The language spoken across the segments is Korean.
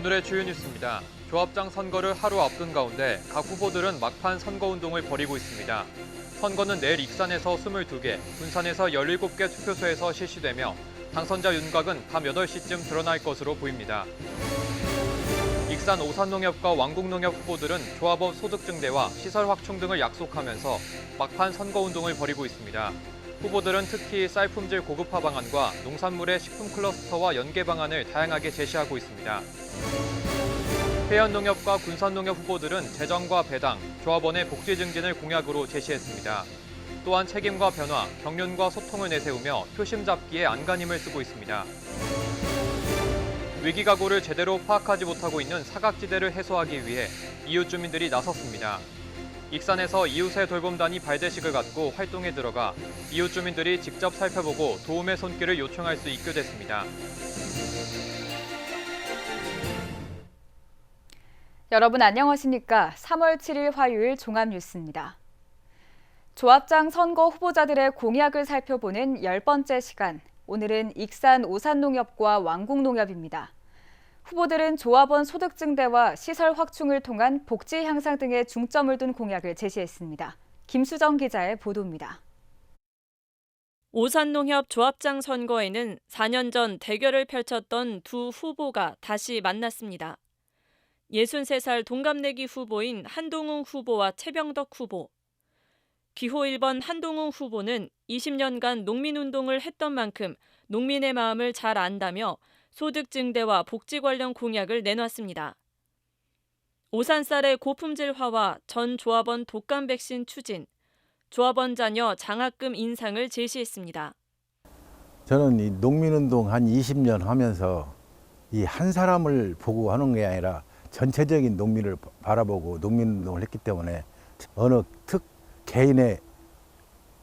오늘의 주요 뉴스입니다. 조합장 선거를 하루 앞둔 가운데 각 후보들은 막판 선거운동을 벌이고 있습니다. 선거는 내일 익산에서 22개, 군산에서 17개 투표소에서 실시되며 당선자 윤곽은 밤 8시쯤 드러날 것으로 보입니다. 익산 오산농협과 왕국농협 후보들은 조합업 소득 증대와 시설 확충 등을 약속하면서 막판 선거운동을 벌이고 있습니다. 후보들은 특히 쌀 품질 고급화 방안과 농산물의 식품 클러스터와 연계 방안을 다양하게 제시하고 있습니다. 해연농협과 군산농협 후보들은 재정과 배당, 조합원의 복지 증진을 공약으로 제시했습니다. 또한 책임과 변화, 경륜과 소통을 내세우며 표심 잡기에 안간힘을 쓰고 있습니다. 위기각오를 제대로 파악하지 못하고 있는 사각지대를 해소하기 위해 이웃 주민들이 나섰습니다. 익산에서 이웃의 돌봄단이 발대식을 갖고 활동에 들어가 이웃 주민들이 직접 살펴보고 도움의 손길을 요청할 수 있게 됐습니다. 여러분 안녕하십니까? 3월 7일 화요일 종합뉴스입니다. 조합장 선거 후보자들의 공약을 살펴보는 10번째 시간. 오늘은 익산 오산농협과 왕국농협입니다. 후보들은 조합원 소득 증대와 시설 확충을 통한 복지 향상 등에 중점을 둔 공약을 제시했습니다. 김수정 기자의 보도입니다. 오산농협 조합장 선거에는 4년 전 대결을 펼쳤던 두 후보가 다시 만났습니다. 63살 동갑내기 후보인 한동웅 후보와 최병덕 후보. 기호 1번 한동웅 후보는 20년간 농민운동을 했던 만큼 농민의 마음을 잘 안다며 소득 증대와 복지 관련 공약을 내놨습니다. 오산쌀의 고품질화와 전 조합원 독감 백신 추진, 조합원 자녀 장학금 인상을 제시했습니다. 저는 이 농민운동 한 20년 하면서 이 한 사람을 보고 하는 게 아니라 전체적인 농민을 바라보고 농민운동을 했기 때문에 어느 개인의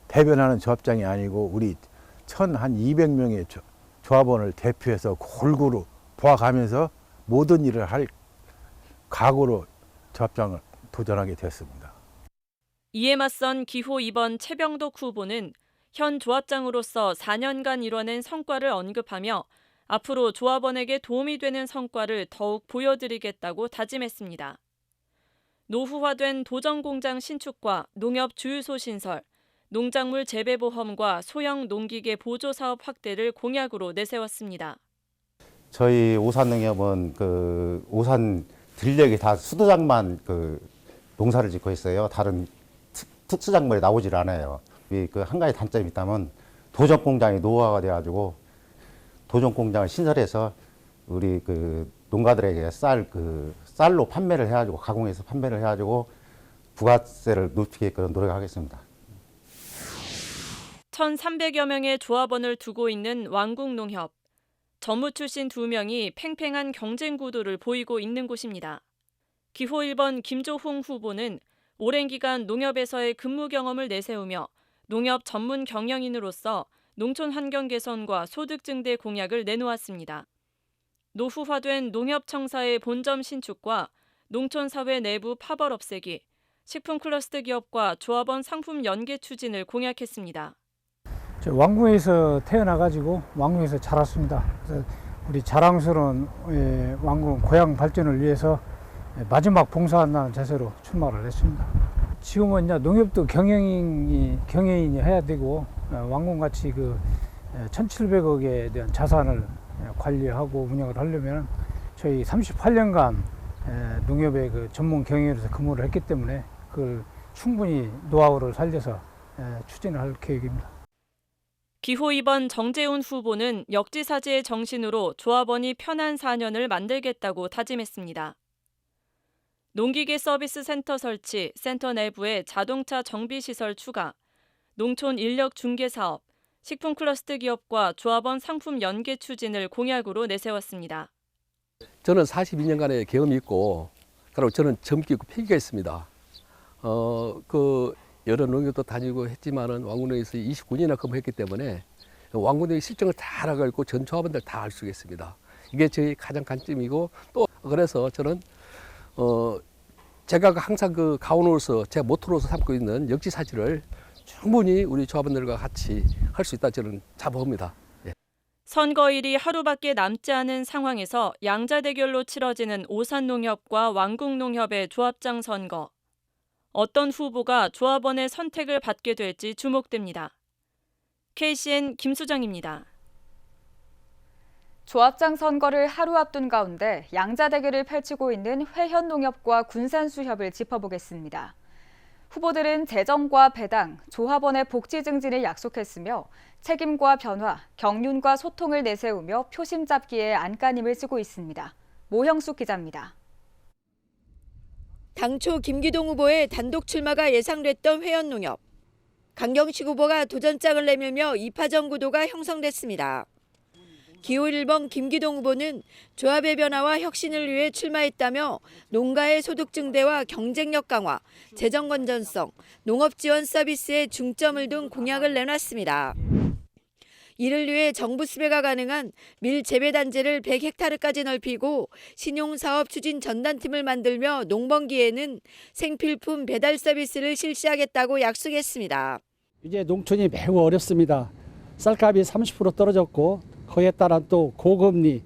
대변하는 조합장이 아니고 우리 한 200명의 조합원을 대표해서 골고루 보아가면서 모든 일을 할 각오로 조합장을 도전하게 됐습니다. 이에 맞선 기호 2번 최병덕 후보는 현 조합장으로서 4년간 이뤄낸 성과를 언급하며 앞으로 조합원에게 도움이 되는 성과를 더욱 보여드리겠다고 다짐했습니다. 노후화된 도전공장 신축과 농협 주유소 신설, 농작물 재배보험과 소형 농기계 보조사업 확대를 공약으로 내세웠습니다. 저희 오산농협은 오산 들녘이 다 수도장만 농사를 짓고 있어요. 다른 특수작물이 나오질 않아요. 한 가지 단점이 있다면 도전공장이 노후화가 돼가지고 도전공장을 신설해서 우리 농가들에게 쌀로 판매를 해가지고 가공해서 판매를 해가지고 부가세를 높이게끔 노력하겠습니다. 1,300여 명의 조합원을 두고 있는 왕국농협. 전무 출신 2명이 팽팽한 경쟁 구도를 보이고 있는 곳입니다. 기호 1번 김조홍 후보는 오랜 기간 농협에서의 근무 경험을 내세우며 농협 전문 경영인으로서 농촌 환경 개선과 소득 증대 공약을 내놓았습니다. 노후화된 농협청사의 본점 신축과 농촌사회 내부 파벌 없애기, 식품 클러스터 기업과 조합원 상품 연계 추진을 공약했습니다. 왕궁에서 태어나가지고 왕궁에서 자랐습니다. 그래서 우리 자랑스러운 왕궁 고향 발전을 위해서 마지막 봉사한다는 자세로 출마를 했습니다. 지금은 이제 농협도 경영인이 해야 되고 왕궁같이 1,700억에 대한 자산을 관리하고 운영을 하려면 저희 38년간 농협의 전문 경영인으로서 근무를 했기 때문에 그걸 충분히 노하우를 살려서 추진을 할 계획입니다. 기호 2번 정재훈 후보는 역지사지의 정신으로 조합원이 편한 4년을 만들겠다고 다짐했습니다. 농기계 서비스 센터 설치, 센터 내부에 자동차 정비시설 추가, 농촌 인력 중개 사업, 식품 클러스터 기업과 조합원 상품 연계 추진을 공약으로 내세웠습니다. 저는 42년간의 경험이 있고, 그리고 저는 젊기 있고 패기가 있습니다. 여러 농협도 다니고 했지만은 왕궁농협에서 29년이나 근무했기 때문에 왕궁농협 실정을 다 알아가 있고 전 조합원들 다 알 수 있습니다. 이게 저희 가장 강점이고 또 그래서 저는 제가 항상 가오로서 제 모토로서 삼고 있는 역지사지를 충분히 우리 조합원들과 같이 할 수 있다 저는 자부합니다. 예. 선거일이 하루밖에 남지 않은 상황에서 양자대결로 치러지는 오산농협과 왕궁농협의 조합장 선거. 어떤 후보가 조합원의 선택을 받게 될지 주목됩니다. KCN 김수정입니다. 조합장 선거를 하루 앞둔 가운데 양자대결을 펼치고 있는 회현농협과 군산수협을 짚어보겠습니다. 후보들은 재정과 배당, 조합원의 복지 증진을 약속했으며 책임과 변화, 경륜과 소통을 내세우며 표심 잡기에 안간힘을 쓰고 있습니다. 모형숙 기자입니다. 당초 김기동 후보의 단독 출마가 예상됐던 회현농협. 강경식 후보가 도전장을 내밀며 2파전 구도가 형성됐습니다. 기호 1번 김기동 후보는 조합의 변화와 혁신을 위해 출마했다며 농가의 소득 증대와 경쟁력 강화, 재정 건전성, 농업 지원 서비스에 중점을 둔 공약을 내놨습니다. 이를 위해 정부 수배가 가능한 밀 재배 단지를 100헥타르까지 넓히고 신용사업 추진 전담팀을 만들며 농번기에는 생필품 배달 서비스를 실시하겠다고 약속했습니다. 이제 농촌이 매우 어렵습니다. 쌀값이 30% 떨어졌고 그에 따라 또 고금리,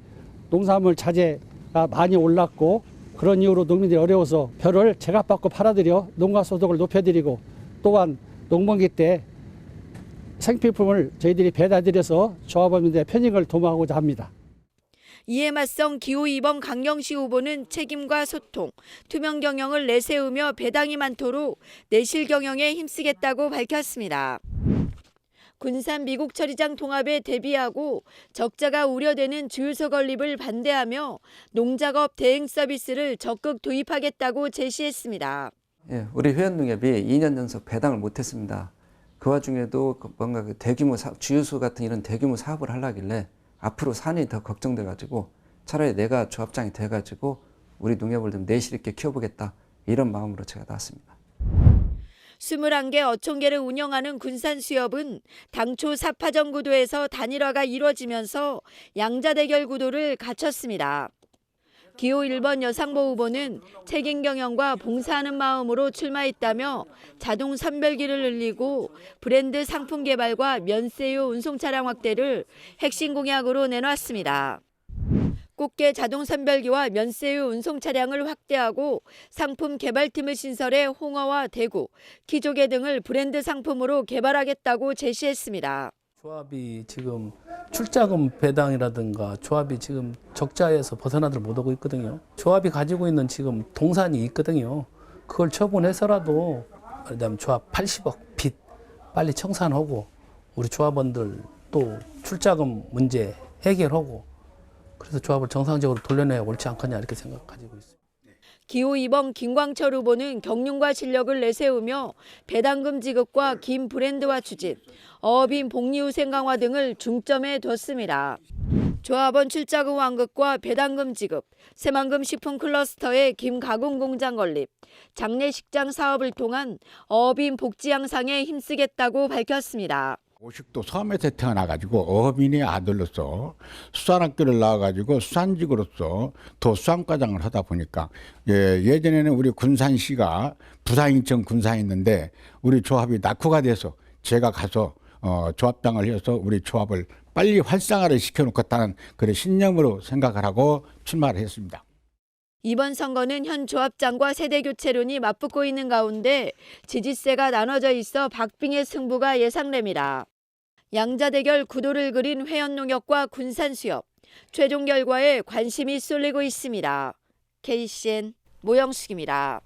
농산물 자재가 많이 올랐고 그런 이유로 농민들이 어려워서 벼를 제값받고 팔아드려 농가 소득을 높여드리고 또한 농번기 때 생필품을 저희들이 배달드려서 조합원들의 편익을 도모하고자 합니다. 이에 맞선 기호 2번 강경식 후보는 책임과 소통, 투명 경영을 내세우며 배당이 많도록 내실 경영에 힘쓰겠다고 밝혔습니다. 군산 미국 처리장 통합에 대비하고 적자가 우려되는 주유소 건립을 반대하며 농작업 대행 서비스를 적극 도입하겠다고 제시했습니다. 우리 회원농협이 2년 연속 배당을 못했습니다. 그 와중에도 뭔가 대규모 주유소 같은 이런 대규모 사업을 하려길래 앞으로 산이 더 걱정돼가지고 차라리 내가 조합장이 돼가지고 우리 농협을 좀 내실 있게 키워보겠다 이런 마음으로 제가 나왔습니다. 21개 어촌계를 운영하는 군산수협은 당초 4파전 구도에서 단일화가 이루어지면서 양자대결 구도를 갖췄습니다. 기호 1번 여상보 후보는 책임 경영과 봉사하는 마음으로 출마했다며 자동 선별기를 늘리고 브랜드 상품 개발과 면세유 운송 차량 확대를 핵심 공약으로 내놨습니다. 꽃게 자동 선별기와 면세유 운송 차량을 확대하고 상품 개발팀을 신설해 홍어와 대구, 키조개 등을 브랜드 상품으로 개발하겠다고 제시했습니다. 조합이 지금 출자금 배당이라든가 조합이 지금 적자에서 벗어나들 못하고 있거든요. 조합이 가지고 있는 지금 동산이 있거든요. 그걸 처분해서라도 그다음 조합 80억 빚 빨리 청산하고 우리 조합원들 또 출자금 문제 해결하고 그래서 조합을 정상적으로 돌려내야 옳지 않겠냐 이렇게 가지고 있습니다. 기호 2번 김광철 후보는 경륜과 실력을 내세우며 배당금 지급과 긴 브랜드화 추진, 어업인 복리후생 강화 등을 중점에 뒀습니다. 조합원 출자금 완급과 배당금 지급, 새만금 식품 클러스터의 김가공 공장 건립, 장례식장 사업을 통한 어업인 복지 향상에 힘쓰겠다고 밝혔습니다. 50도 섬에서 태어나가지고 어민의 아들로서 수산학교를 나와가지고 수산직으로서 더 수산과장을 하다 보니까 예전에는 우리 군산시가 부산, 인천, 군산이었는데 우리 조합이 낙후가 돼서 제가 가서 조합장을 해서 우리 조합을 빨리 활성화를 시켜놓겠다는 그런 신념으로 생각을 하고 출마를 했습니다. 이번 선거는 현 조합장과 세대교체론이 맞붙고 있는 가운데 지지세가 나눠져 있어 박빙의 승부가 예상됩니다. 양자대결 구도를 그린 회원농협과 군산수협, 최종 결과에 관심이 쏠리고 있습니다. KCN 모영숙입니다.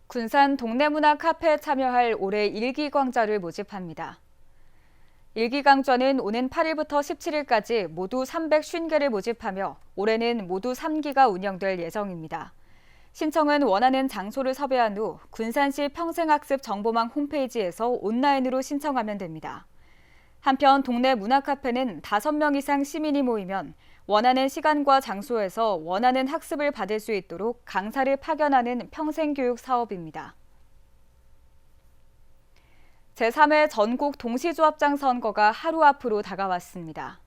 군산 동네문화 카페에 참여할 올해 일기광자를 모집합니다. 일기강좌는 오는 8일부터 17일까지 모두 350개를 모집하며 올해는 모두 3기가 운영될 예정입니다. 신청은 원하는 장소를 섭외한 후 군산시 평생학습정보망 홈페이지에서 온라인으로 신청하면 됩니다. 한편 동네 문화카페는 5명 이상 시민이 모이면 원하는 시간과 장소에서 원하는 학습을 받을 수 있도록 강사를 파견하는 평생교육 사업입니다. 제3회 전국 동시조합장 선거가 하루 앞으로 다가왔습니다.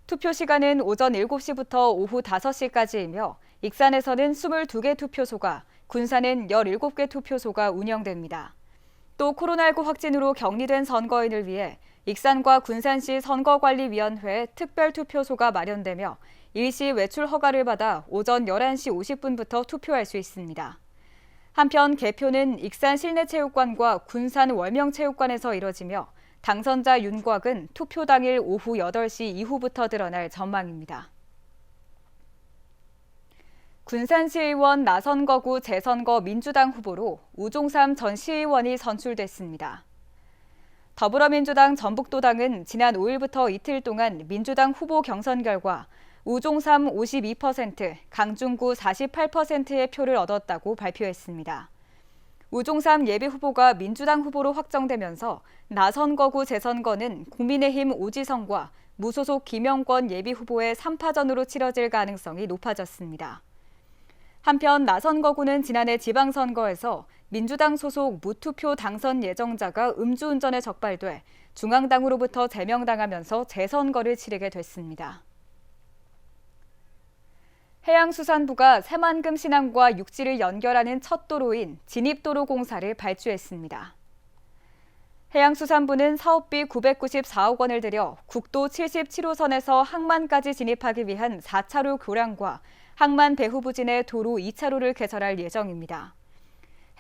투표 시간은 오전 7시부터 오후 5시까지이며 익산에서는 22개 투표소가, 군산은 17개 투표소가 운영됩니다. 또 코로나19 확진으로 격리된 선거인을 위해 익산과 군산시 선거관리위원회 특별투표소가 마련되며 일시 외출 허가를 받아 오전 11시 50분부터 투표할 수 있습니다. 한편 개표는 익산 실내체육관과 군산 월명체육관에서 이뤄지며 당선자 윤곽은 투표 당일 오후 8시 이후부터 드러날 전망입니다. 군산시의원 나선거구 재선거 민주당 후보로 우종삼 전 시의원이 선출됐습니다. 더불어민주당 전북도당은 지난 5일부터 이틀 동안 민주당 후보 경선 결과 우종삼 52%, 강중구 48%의 표를 얻었다고 발표했습니다. 우종삼 예비후보가 민주당 후보로 확정되면서 나선거구 재선거는 국민의힘 오지성과 무소속 김영권 예비후보의 3파전으로 치러질 가능성이 높아졌습니다. 한편 나선거구는 지난해 지방선거에서 민주당 소속 무투표 당선 예정자가 음주운전에 적발돼 중앙당으로부터 제명당하면서 재선거를 치르게 됐습니다. 해양수산부가 새만금 신항과 육지를 연결하는 첫 도로인 진입도로 공사를 발주했습니다. 해양수산부는 사업비 994억 원을 들여 국도 77호선에서 항만까지 진입하기 위한 4차로 교량과 항만 배후 부진의 도로 2차로를 개설할 예정입니다.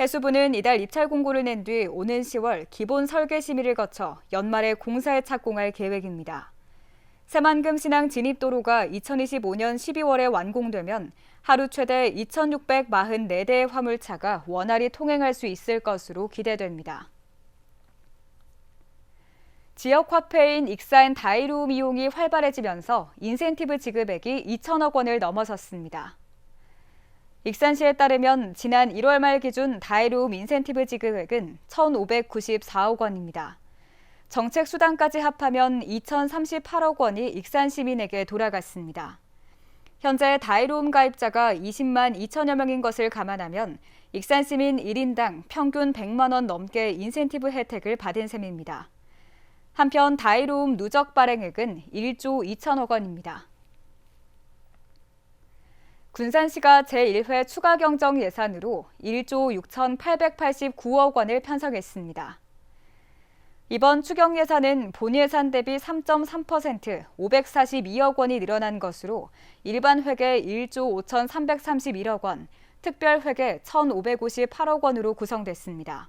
해수부는 이달 입찰 공고를 낸 뒤 오는 10월 기본 설계 심의를 거쳐 연말에 공사에 착공할 계획입니다. 새만금 신항 진입도로가 2025년 12월에 완공되면 하루 최대 2,644대의 화물차가 원활히 통행할 수 있을 것으로 기대됩니다. 지역 화폐인 익산 다이루움 이용이 활발해지면서 인센티브 지급액이 2천억 원을 넘어섰습니다. 익산시에 따르면 지난 1월 말 기준 다이루움 인센티브 지급액은 1,594억 원입니다. 정책 수당까지 합하면 2,038억 원이 익산 시민에게 돌아갔습니다. 현재 다이루움 가입자가 20만 2천여 명인 것을 감안하면 익산 시민 1인당 평균 100만 원 넘게 인센티브 혜택을 받은 셈입니다. 한편 다이루움 누적 발행액은 1조 2천억 원입니다. 군산시가 제1회 추가 경정 예산으로 1조 6,889억 원을 편성했습니다. 이번 추경 예산은 본 예산 대비 3.3% 542억 원이 늘어난 것으로 일반 회계 1조 5,331억 원, 특별 회계 1,558억 원으로 구성됐습니다.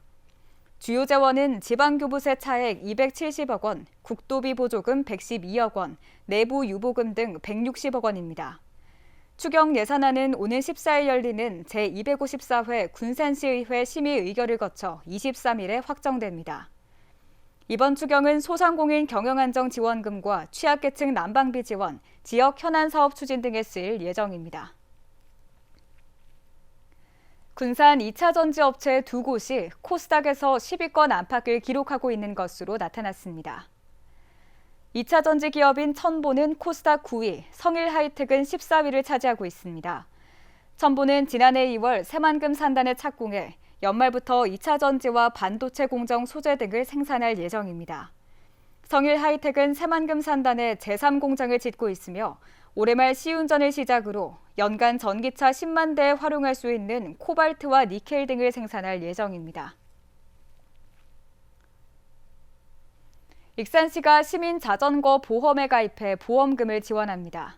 주요 재원은 지방교부세 차액 270억 원, 국도비 보조금 112억 원, 내부 유보금 등 160억 원입니다. 추경 예산안은 오는 14일 열리는 제254회 군산시의회 심의 의결을 거쳐 23일에 확정됩니다. 이번 추경은 소상공인 경영안정지원금과 취약계층 난방비 지원, 지역 현안사업 추진 등에 쓰일 예정입니다. 군산 2차 전지 업체 2곳이 코스닥에서 10위권 안팎을 기록하고 있는 것으로 나타났습니다. 2차 전지 기업인 첨보는 코스닥 9위, 성일하이텍은 14위를 차지하고 있습니다. 첨보는 지난해 2월 새만금 산단에 착공해 연말부터 2차 전지와 반도체 공정 소재 등을 생산할 예정입니다. 성일하이텍은 새만금 산단에 제3공장을 짓고 있으며 올해 말 시운전을 시작으로 연간 전기차 10만 대에 활용할 수 있는 코발트와 니켈 등을 생산할 예정입니다. 익산시가 시민 자전거 보험에 가입해 보험금을 지원합니다.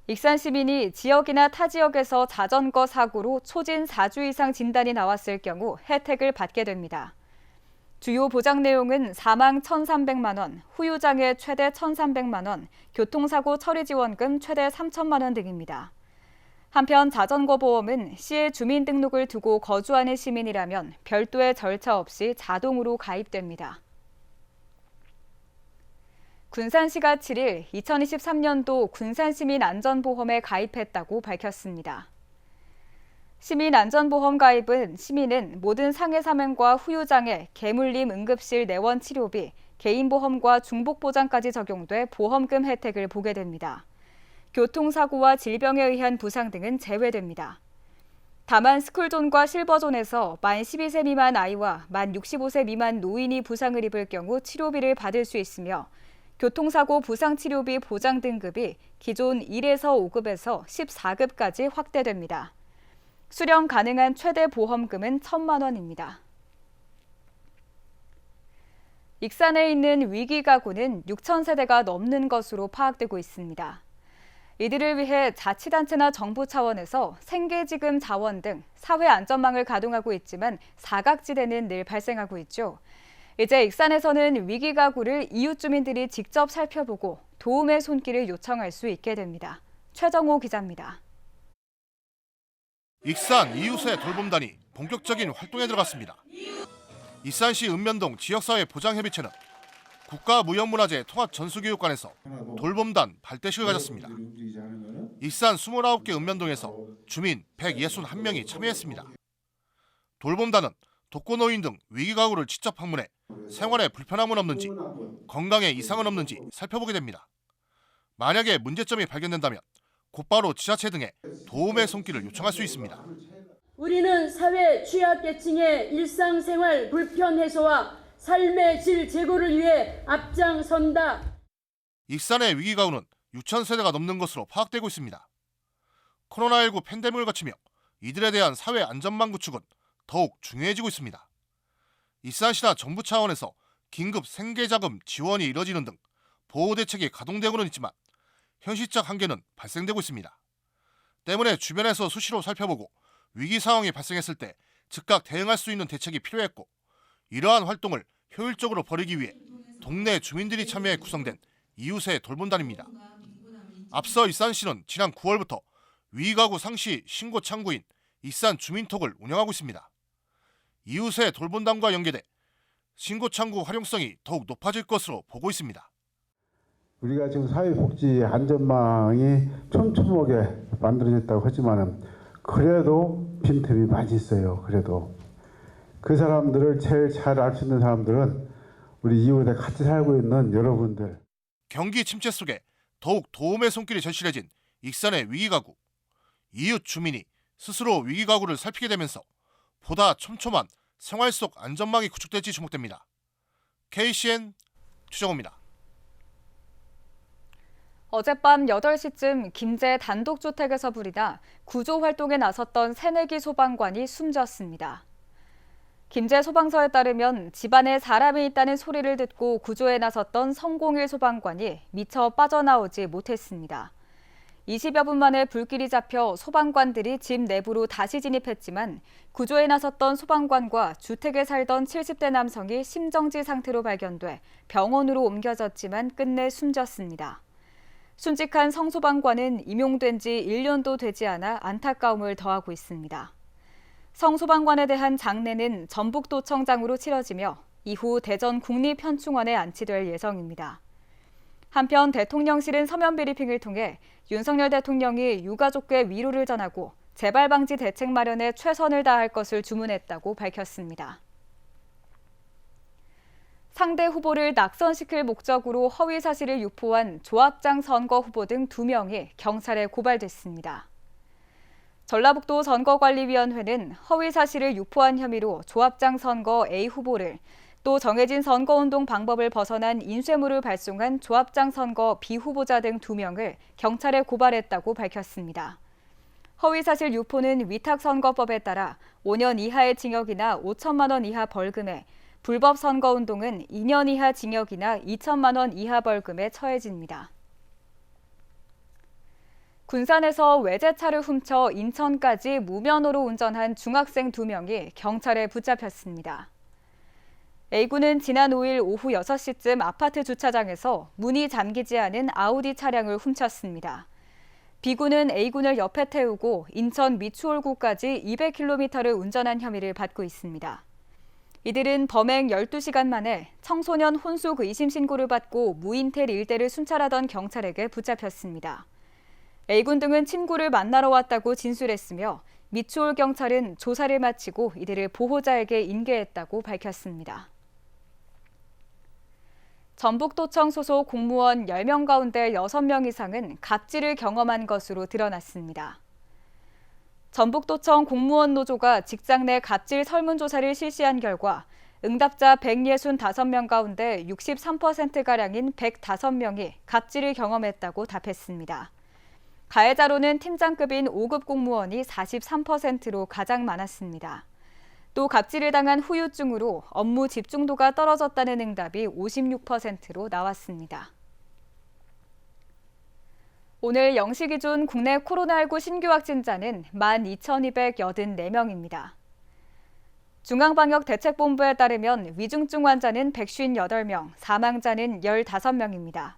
익산 시민이 지역이나 타 지역에서 자전거 사고로 초진 4주 이상 진단이 나왔을 경우 혜택을 받게 됩니다. 주요 보장 내용은 사망 1,300만 원, 후유장애 최대 1,300만 원, 교통사고 처리 지원금 최대 3천만 원 등입니다. 한편 자전거 보험은 시의 주민등록을 두고 거주하는 시민이라면 별도의 절차 없이 자동으로 가입됩니다. 군산시가 7일 2023년도 군산시민안전보험에 가입했다고 밝혔습니다. 시민안전보험 가입은 시민은 모든 상해사망과 후유장애, 개물림 응급실 내원 치료비, 개인보험과 중복보장까지 적용돼 보험금 혜택을 보게 됩니다. 교통사고와 질병에 의한 부상 등은 제외됩니다. 다만 스쿨존과 실버존에서 만 12세 미만 아이와 만 65세 미만 노인이 부상을 입을 경우 치료비를 받을 수 있으며 교통사고 부상치료비 보장 등급이 기존 1에서 5급에서 14급까지 확대됩니다. 수령 가능한 최대 보험금은 1,000만 원입니다. 익산에 있는 위기 가구는 6천 세대가 넘는 것으로 파악되고 있습니다. 이들을 위해 자치단체나 정부 차원에서 생계지금 자원 등 사회 안전망을 가동하고 있지만 사각지대는 늘 발생하고 있죠. 이제 익산에서는 위기 가구를 이웃 주민들이 직접 살펴보고 도움의 손길을 요청할 수 있게 됩니다. 최정호 기자입니다. 익산 이웃의 돌봄단이 본격적인 활동에 들어갔습니다. 익산시 읍면동 지역사회 보장협의체는 국가무형문화재 통합전수교육관에서 돌봄단 발대식을 가졌습니다. 익산 29개 읍면동에서 주민 161명이 참여했습니다. 돌봄단은 독거노인 등 위기가구를 직접 방문해 생활에 불편함은 없는지, 건강에 이상은 없는지 살펴보게 됩니다. 만약에 문제점이 발견된다면 곧바로 지자체 등에 도움의 손길을 요청할 수 있습니다. 우리는 사회 취약계층의 일상생활 불편 해소와 삶의 질 제고를 위해 앞장선다. 익산의 위기가구는 6천 세대가 넘는 것으로 파악되고 있습니다. 코로나19 팬데믹을 거치며 이들에 대한 사회 안전망 구축은 더욱 중요해지고 있습니다. 익산시나 정부 차원에서 긴급 생계자금 지원이 이뤄지는 등 보호대책이 가동되고는 있지만 현실적 한계는 발생되고 있습니다. 때문에 주변에서 수시로 살펴보고 위기 상황이 발생했을 때 즉각 대응할 수 있는 대책이 필요했고, 이러한 활동을 효율적으로 벌이기 위해 동네 주민들이 참여해 구성된 이웃의 돌봄단입니다. 앞서 익산시는 지난 9월부터 위기가구 상시 신고 창구인 익산 주민톡을 운영하고 있습니다. 이웃의 돌봄단과 연계돼 신고 창구 활용성이 더욱 높아질 것으로 보고 있습니다. 우리가 지금 사회복지 안전망이 촘촘하게 만들어졌다고 하지만은 그래도 빈틈이 많이 있어요. 그래도 그 사람들을 제일 잘 알 수 있는 사람들은 우리 이웃에 같이 살고 있는 여러분들. 경기 침체 속에 더욱 도움의 손길이 절실해진 익산의 위기가구. 이웃 주민이 스스로 위기가구를 살피게 되면서 보다 촘촘한 생활 속 안전망이 구축될지 주목됩니다. KCN 최정호입니다. 어젯밤 8시쯤 김제 단독주택에서 불이 나 구조 활동에 나섰던 새내기 소방관이 숨졌습니다. 김제 소방서에 따르면 집안에 사람이 있다는 소리를 듣고 구조에 나섰던 성공일 소방관이 미처 빠져나오지 못했습니다. 20여 분 만에 불길이 잡혀 소방관들이 집 내부로 다시 진입했지만 구조에 나섰던 소방관과 주택에 살던 70대 남성이 심정지 상태로 발견돼 병원으로 옮겨졌지만 끝내 숨졌습니다. 순직한 성소방관은 임용된 지 1년도 되지 않아 안타까움을 더하고 있습니다. 성소방관에 대한 장례는 전북도청장으로 치러지며 이후 대전 국립현충원에 안치될 예정입니다. 한편 대통령실은 서면 브리핑을 통해 윤석열 대통령이 유가족께 위로를 전하고 재발 방지 대책 마련에 최선을 다할 것을 주문했다고 밝혔습니다. 상대 후보를 낙선시킬 목적으로 허위 사실을 유포한 조합장 선거 후보 등 2명이 경찰에 고발됐습니다. 전라북도 선거관리위원회는 허위 사실을 유포한 혐의로 조합장 선거 A 후보를, 또 정해진 선거운동 방법을 벗어난 인쇄물을 발송한 조합장 선거 B 후보자 등 2명을 경찰에 고발했다고 밝혔습니다. 허위사실 유포는 위탁선거법에 따라 5년 이하의 징역이나 5천만 원 이하 벌금에, 불법 선거운동은 2년 이하 징역이나 2천만 원 이하 벌금에 처해집니다. 군산에서 외제차를 훔쳐 인천까지 무면허로 운전한 중학생 2명이 경찰에 붙잡혔습니다. A군은 지난 5일 오후 6시쯤 아파트 주차장에서 문이 잠기지 않은 아우디 차량을 훔쳤습니다. B군은 A군을 옆에 태우고 인천 미추홀구까지 200km를 운전한 혐의를 받고 있습니다. 이들은 범행 12시간 만에 청소년 혼숙 의심 신고를 받고 무인텔 일대를 순찰하던 경찰에게 붙잡혔습니다. A군 등은 친구를 만나러 왔다고 진술했으며 미추홀 경찰은 조사를 마치고 이들을 보호자에게 인계했다고 밝혔습니다. 전북도청 소속 공무원 10명 가운데 6명 이상은 갑질을 경험한 것으로 드러났습니다. 전북도청 공무원 노조가 직장 내 갑질 설문조사를 실시한 결과 응답자 165명 가운데 63%가량인 105명이 갑질을 경험했다고 답했습니다. 가해자로는 팀장급인 5급 공무원이 43%로 가장 많았습니다. 또 갑질을 당한 후유증으로 업무 집중도가 떨어졌다는 응답이 56%로 나왔습니다. 오늘 0시 기준 국내 코로나19 신규 확진자는 12,284명입니다. 중앙방역대책본부에 따르면 위중증 환자는 158명, 사망자는 15명입니다.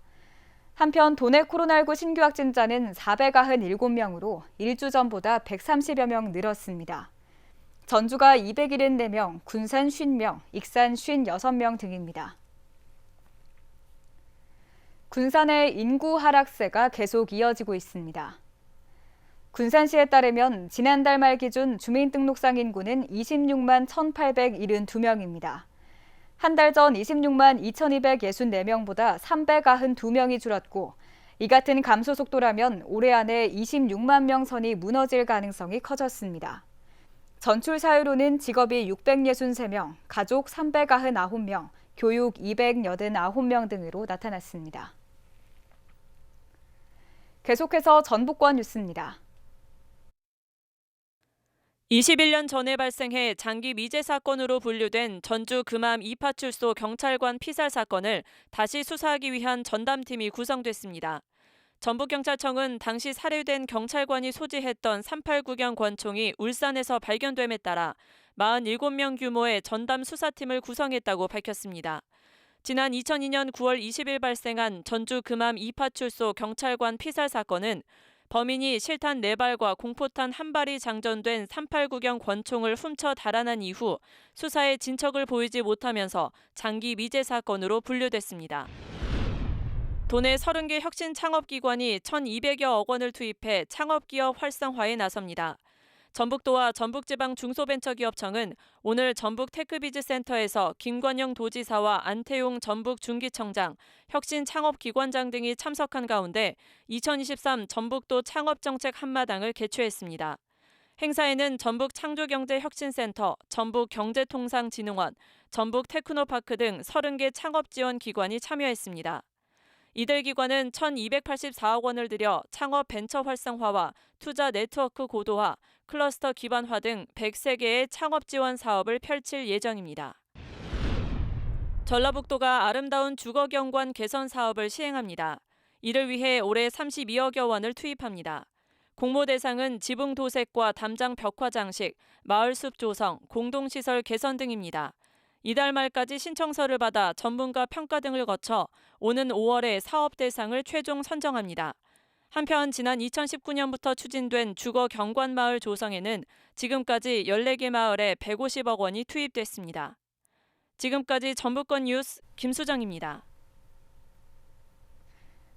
한편 도내 코로나19 신규 확진자는 497명으로 일주 전보다 130여 명 늘었습니다. 전주가 274명, 군산 50명, 익산 56명 등입니다. 군산의 인구 하락세가 계속 이어지고 있습니다. 군산시에 따르면 지난달 말 기준 주민등록상 인구는 26만 1,872명입니다. 한 달 전 26만 2,264명보다 392명이 줄었고 이 같은 감소 속도라면 올해 안에 26만 명 선이 무너질 가능성이 커졌습니다. 전출 사유로는 직업이 663명, 가족 399명, 교육 289명 등으로 나타났습니다. 계속해서 전북권 뉴스입니다. 21년 전에 발생해 장기 미제 사건으로 분류된 전주 금암 이파출소 경찰관 피살 사건을 다시 수사하기 위한 전담팀이 구성됐습니다. 전북경찰청은 당시 살해된 경찰관이 소지했던 389경 권총이 울산에서 발견됨에 따라 47명 규모의 전담 수사팀을 구성했다고 밝혔습니다. 지난 2002년 9월 20일 발생한 전주 금암 이파출소 경찰관 피살 사건은 범인이 실탄 4발과 공포탄 1발이 장전된 389경 권총을 훔쳐 달아난 이후 수사에 진척을 보이지 못하면서 장기 미제 사건으로 분류됐습니다. 도내 30개 혁신 창업기관이 1,200여억 원을 투입해 창업기업 활성화에 나섭니다. 전북도와 전북지방중소벤처기업청은 오늘 전북 테크비즈센터에서 김관영 도지사와 안태용 전북중기청장, 혁신창업기관장 등이 참석한 가운데 2023 전북도 창업정책 한마당을 개최했습니다. 행사에는 전북창조경제혁신센터, 전북경제통상진흥원, 전북테크노파크 등 30개 창업지원기관이 참여했습니다. 이들 기관은 1,284억 원을 들여 창업 벤처 활성화와 투자 네트워크 고도화, 클러스터 기반화 등 103개의 창업 지원 사업을 펼칠 예정입니다. 전라북도가 아름다운 주거 경관 개선 사업을 시행합니다. 이를 위해 올해 32억여 원을 투입합니다. 공모 대상은 지붕 도색과 담장 벽화 장식, 마을숲 조성, 공동시설 개선 등입니다. 이달 말까지 신청서를 받아 전문가 평가 등을 거쳐 오는 5월에 사업 대상을 최종 선정합니다. 한편 지난 2019년부터 추진된 주거 경관 마을 조성에는 지금까지 14개 마을에 150억 원이 투입됐습니다. 지금까지 전북권 뉴스 김수정입니다.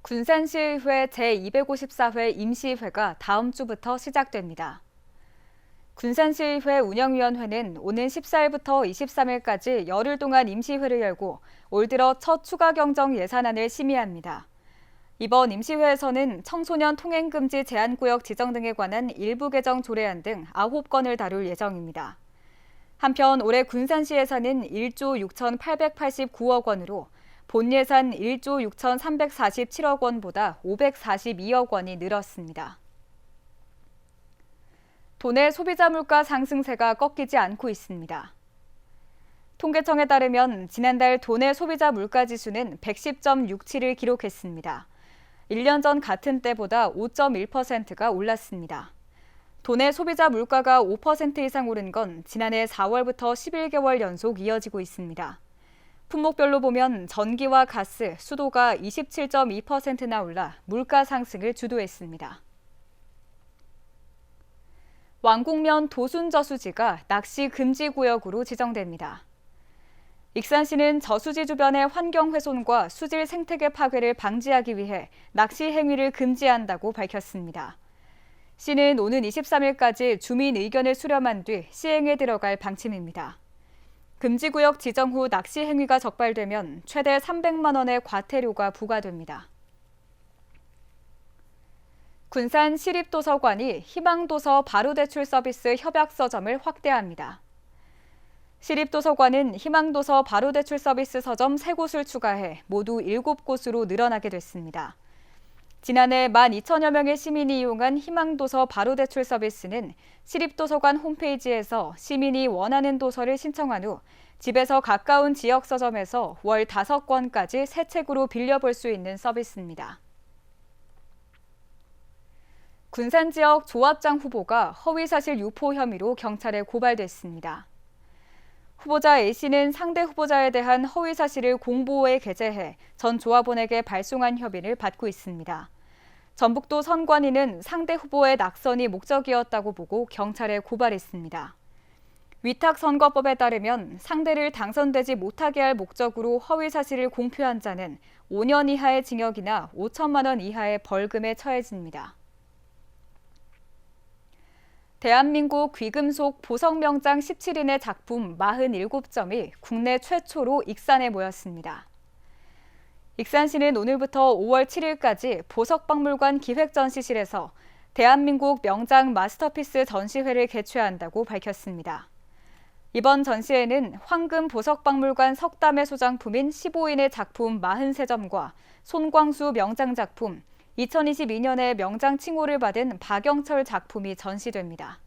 군산시의회 제254회 임시회가 다음 주부터 시작됩니다. 군산시의회 운영위원회는 오는 14일부터 23일까지 열흘 동안 임시회를 열고 올 들어 첫 추가 경정 예산안을 심의합니다. 이번 임시회에서는 청소년 통행금지 제한구역 지정 등에 관한 일부 개정 조례안 등 9건을 다룰 예정입니다. 한편 올해 군산시 예산은 1조 6,889억 원으로 본 예산 1조 6,347억 원보다 542억 원이 늘었습니다. 도내 소비자 물가 상승세가 꺾이지 않고 있습니다. 통계청에 따르면 지난달 도내 소비자 물가 지수는 110.67을 기록했습니다. 1년 전 같은 때보다 5.1%가 올랐습니다. 도내 소비자 물가가 5% 이상 오른 건 지난해 4월부터 11개월 연속 이어지고 있습니다. 품목별로 보면 전기와 가스, 수도가 27.2%나 올라 물가 상승을 주도했습니다. 왕곡면 도순저수지가 낚시 금지 구역으로 지정됩니다. 익산시는 저수지 주변의 환경 훼손과 수질 생태계 파괴를 방지하기 위해 낚시 행위를 금지한다고 밝혔습니다. 시는 오는 23일까지 주민 의견을 수렴한 뒤 시행에 들어갈 방침입니다. 금지구역 지정 후 낚시 행위가 적발되면 최대 300만 원의 과태료가 부과됩니다. 군산 시립도서관이 희망도서 바로대출 서비스 협약서점을 확대합니다. 시립도서관은 희망도서 바로대출 서비스 서점 3곳을 추가해 모두 7곳으로 늘어나게 됐습니다. 지난해 12,000여 명의 시민이 이용한 희망도서 바로대출 서비스는 시립도서관 홈페이지에서 시민이 원하는 도서를 신청한 후 집에서 가까운 지역 서점에서 월 5권까지 새 책으로 빌려볼 수 있는 서비스입니다. 군산 지역 조합장 후보가 허위사실 유포 혐의로 경찰에 고발됐습니다. 후보자 A씨는 상대 후보자에 대한 허위사실을 공보에 게재해 전 조합원에게 발송한 혐의를 받고 있습니다. 전북도 선관위는 상대 후보의 낙선이 목적이었다고 보고 경찰에 고발했습니다. 위탁선거법에 따르면 상대를 당선되지 못하게 할 목적으로 허위사실을 공표한 자는 5년 이하의 징역이나 5천만 원 이하의 벌금에 처해집니다. 대한민국 귀금속 보석명장 17인의 작품 47점이 국내 최초로 익산에 모였습니다. 익산시는 오늘부터 5월 7일까지 보석박물관 기획전시실에서 대한민국 명장 마스터피스 전시회를 개최한다고 밝혔습니다. 이번 전시회는 황금 보석박물관 석담의 소장품인 15인의 작품 43점과 손광수 명장 작품, 2022년에 명장 칭호를 받은 박영철 작품이 전시됩니다.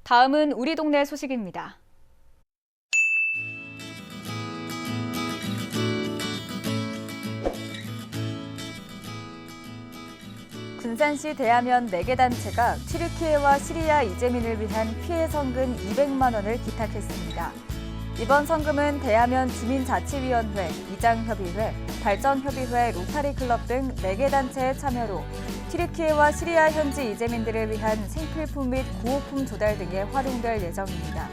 다음은 우리 동네 소식입니다. 군산시 대하면 4개 단체가 튀르키예와 시리아 이재민을 위한 피해 성금 200만 원을 기탁했습니다. 이번 성금은 대하면 주민자치위원회, 이장협의회, 발전협의회, 로타리클럽 등 4개 단체의 참여로 튀르키예와 시리아 현지 이재민들을 위한 생필품 및 구호품 조달 등에 활용될 예정입니다.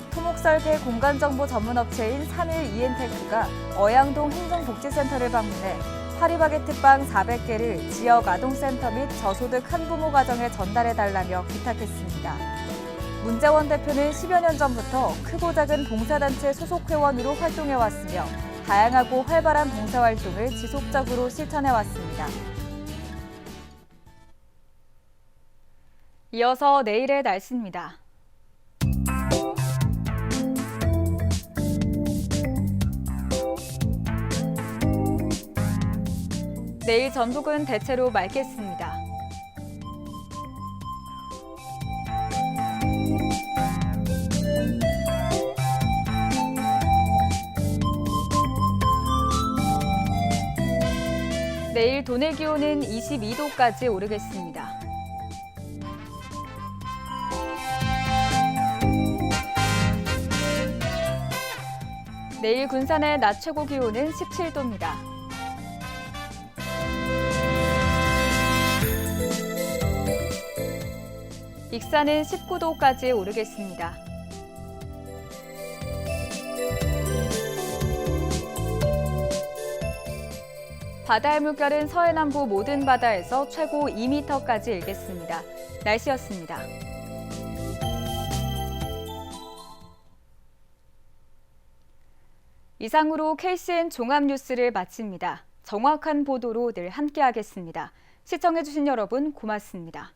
토목설계 공간정보 전문업체인 312엔테크가 어양동 행정복지센터를 방문해 파리바게트빵 400개를 지역 아동센터 및 저소득 한부모 가정에 전달해달라며 기탁했습니다. 문재원 대표는 10여 년 전부터 크고 작은 봉사단체 소속 회원으로 활동해왔으며 다양하고 활발한 봉사활동을 지속적으로 실천해왔습니다. 이어서 내일의 날씨입니다. 내일 전북은 대체로 맑겠습니다. 내일 도내 기온은 22도까지 오르겠습니다. 내일 군산의 낮 최고 기온은 17도입니다. 익산은 19도까지 오르겠습니다. 바다의 물결은 서해남부 모든 바다에서 최고 2m까지 일겠습니다. 날씨였습니다. 이상으로 KCN 종합뉴스를 마칩니다. 정확한 보도로 늘 함께하겠습니다. 시청해주신 여러분 고맙습니다.